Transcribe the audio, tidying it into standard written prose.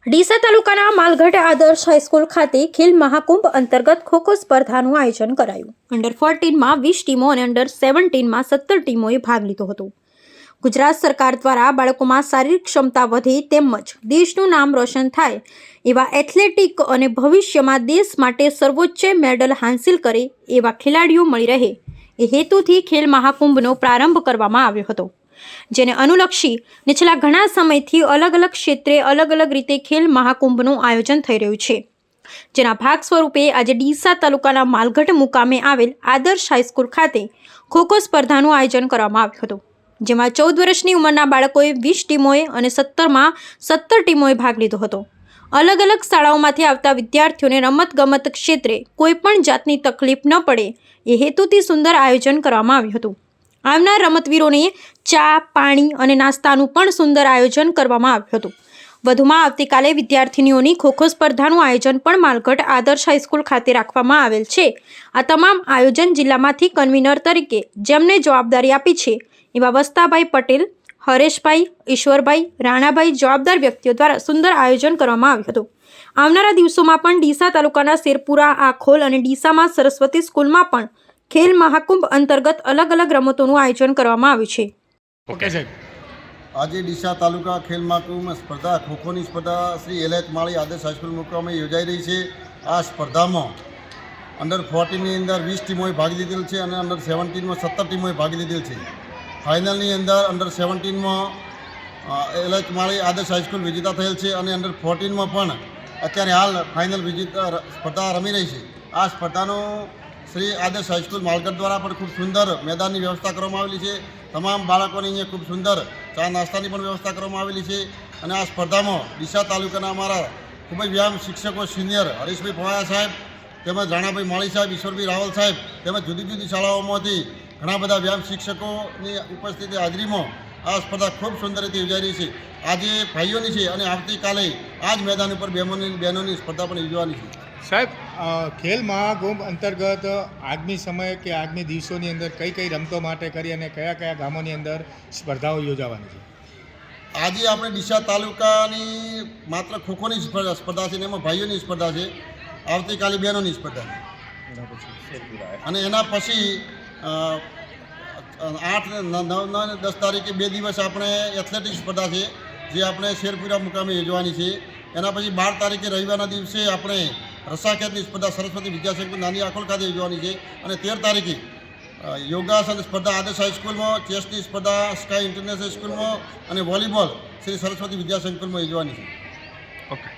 ડીસા તાલુકાના માલગઢ આદર્શ હાઈસ્કૂલ ખાતે ખેલ મહાકુંભ અંતર્ગત ખોખો સ્પર્ધાનું આયોજન કરાયું। અંડર 14માં 20 ટીમો અને અંડર 17માં 17 ટીમોએ ભાગ લીધો હતો। ગુજરાત સરકાર દ્વારા બાળકોમાં શારીરિક ક્ષમતા વધે તેમજ દેશનું નામ રોશન થાય એવા એથ્લેટિક અને ભવિષ્યમાં દેશ માટે સર્વોચ્ચ મેડલ હાંસિલ કરે એવા ખેલાડીઓ મળી રહે એ હેતુથી ખેલ મહાકુંભનો પ્રારંભ કરવામાં આવ્યો હતો, જેને અનુલક્ષી છેલ્લા ઘણા સમયથી અલગ અલગ ક્ષેત્રે અલગ અલગ રીતે ખેલ મહાકુંભનું આયોજન થઈ રહ્યું છે, જેના ભાગ સ્વરૂપે આજે ડીસા તાલુકાના માલગઢ મુકામે આવેલ આદર્શ હાઈસ્કૂલ ખાતે ખોખો સ્પર્ધાનું આયોજન કરવામાં આવ્યું હતું, જેમાં 14 વર્ષની ઉંમરના બાળકોએ 20 ટીમોએ અને 17માં 17 ટીમોએ ભાગ લીધો હતો। અલગ અલગ શાળાઓમાંથી આવતા વિદ્યાર્થીઓને રમતગમત ક્ષેત્રે કોઈપણ જાતની તકલીફ ન પડે એ હેતુથી સુંદર આયોજન કરવામાં આવ્યું હતું। આવનાર રમતવીરોને ચા, પાણી અને નાસ્તાનું પણ સુંદર આયોજન કરવામાં આવ્યું હતું। વધુમાં આવતીકાલે વિદ્યાર્થીનીઓની ખોખો સ્પર્ધાનું આયોજન પણ માલગઢ આદર્શ હાઈસ્કૂલ ખાતે રાખવામાં આવેલ છે। આ તમામ આયોજન જિલ્લામાંથી કન્વીનર તરીકે જેમને જવાબદારી આપી છે એવા વસ્તાભાઈ પટેલ, હરેશભાઈ, ઈશ્વરભાઈ, રાણાભાઈ જવાબદાર વ્યક્તિઓ દ્વારા સુંદર આયોજન કરવામાં આવ્યું હતું। આવનારા દિવસોમાં પણ ડીસા તાલુકાના શેરપુરા, આખોલ અને ડીસામાં સરસ્વતી સ્કૂલમાં પણ ખેલ મહાકુંભ અંતર્ગત અલગ અલગ રમતોનું આયોજન કરવામાં આવ્યું છે। ઓકે સાહેબ, આજે ડીસા તાલુકા ખેલ મહાકુંભ સ્પર્ધા ખોખોની સ્પર્ધા શ્રી એલએચ માળી આદર્શ હાઈસ્કૂલ મુકામે યોજાઈ રહી છે। આ સ્પર્ધામાં અંડર 14ની અંદર 20 ટીમોએ ભાગ લીધેલ છે અને અંડર 17માં 17 ટીમોએ ભાગ લીધેલ છે। ફાઇનલની અંદર અંડર 17માં એલએચ માળી આદર્શ હાઈસ્કૂલ વિજેતા થયેલ છે અને અંડર 14માં પણ અત્યારે હાલ ફાઇનલ વિજેતા સ્પર્ધા રમી રહી છે। આ સ્પર્ધાનું શ્રી આદર્શ હાઈસ્કૂલ માલગઢ દ્વારા પણ ખૂબ સુંદર મેદાનની વ્યવસ્થા કરવામાં આવેલી છે। તમામ બાળકોને અહીંયા ખૂબ સુંદર ચા નાસ્તાની પણ વ્યવસ્થા કરવામાં આવેલી છે અને આ સ્પર્ધામાં ડીસા તાલુકાના અમારા ખૂબ જ વ્યાયામ શિક્ષકો સિનિયર હરીશભાઈ પવાયા સાહેબ, તેમજ રાણાભાઈ માળી સાહેબ, ઈશ્વરભાઈ રાવલ સાહેબ, તેમજ જુદી જુદી શાળાઓમાંથી ઘણા બધા વ્યાયામ શિક્ષકોની ઉપસ્થિતિ હાજરીમાં આ સ્પર્ધા ખૂબ સુંદર રીતે યોજાઈ રહી છે। આજે ભાઈઓની છે અને આવતીકાલે આ જ મેદાન ઉપર બહેનોની સ્પર્ધા પણ યોજવાની છે। સાહેબ, ખેલ મહાકુંભ અંતર્ગત આગામી સમય કે આગામી દિવસોની અંદર કઈ કઈ રમતો માટે કરી અને કયા કયા ગામોની અંદર સ્પર્ધાઓ યોજાવાની છે? આજે આપણે ડીસા તાલુકાની માત્ર ખોખોની સ્પર્ધા છે અને એમાં ભાઈઓની સ્પર્ધા છે। આવતીકાલે બહેનોની સ્પર્ધા છે અને એના પછી 8, 9 અને 10 તારીખે 2 દિવસ આપણે એથ્લેટિક સ્પર્ધા છે જે આપણે શેરપુરા મુકામે યોજવાની છે। એના પછી 12 તારીખે રવિવારના દિવસે આપણે રસ્સાખેડની સ્પર્ધા સરસ્વતી વિદ્યાસંકુલ નાની આખોલ ખાતે યોજવાની છે અને 13 તારીખે યોગાસન સ્પર્ધા આદર્શ હાઈસ્કૂલમાં, ચેસની સ્પર્ધા સ્કાય ઇન્ટરનેશનલ સ્કૂલમાં અને વોલીબોલ શ્રી સરસ્વતી વિદ્યાસંકુલમાં યોજવાની છે। ઓકે।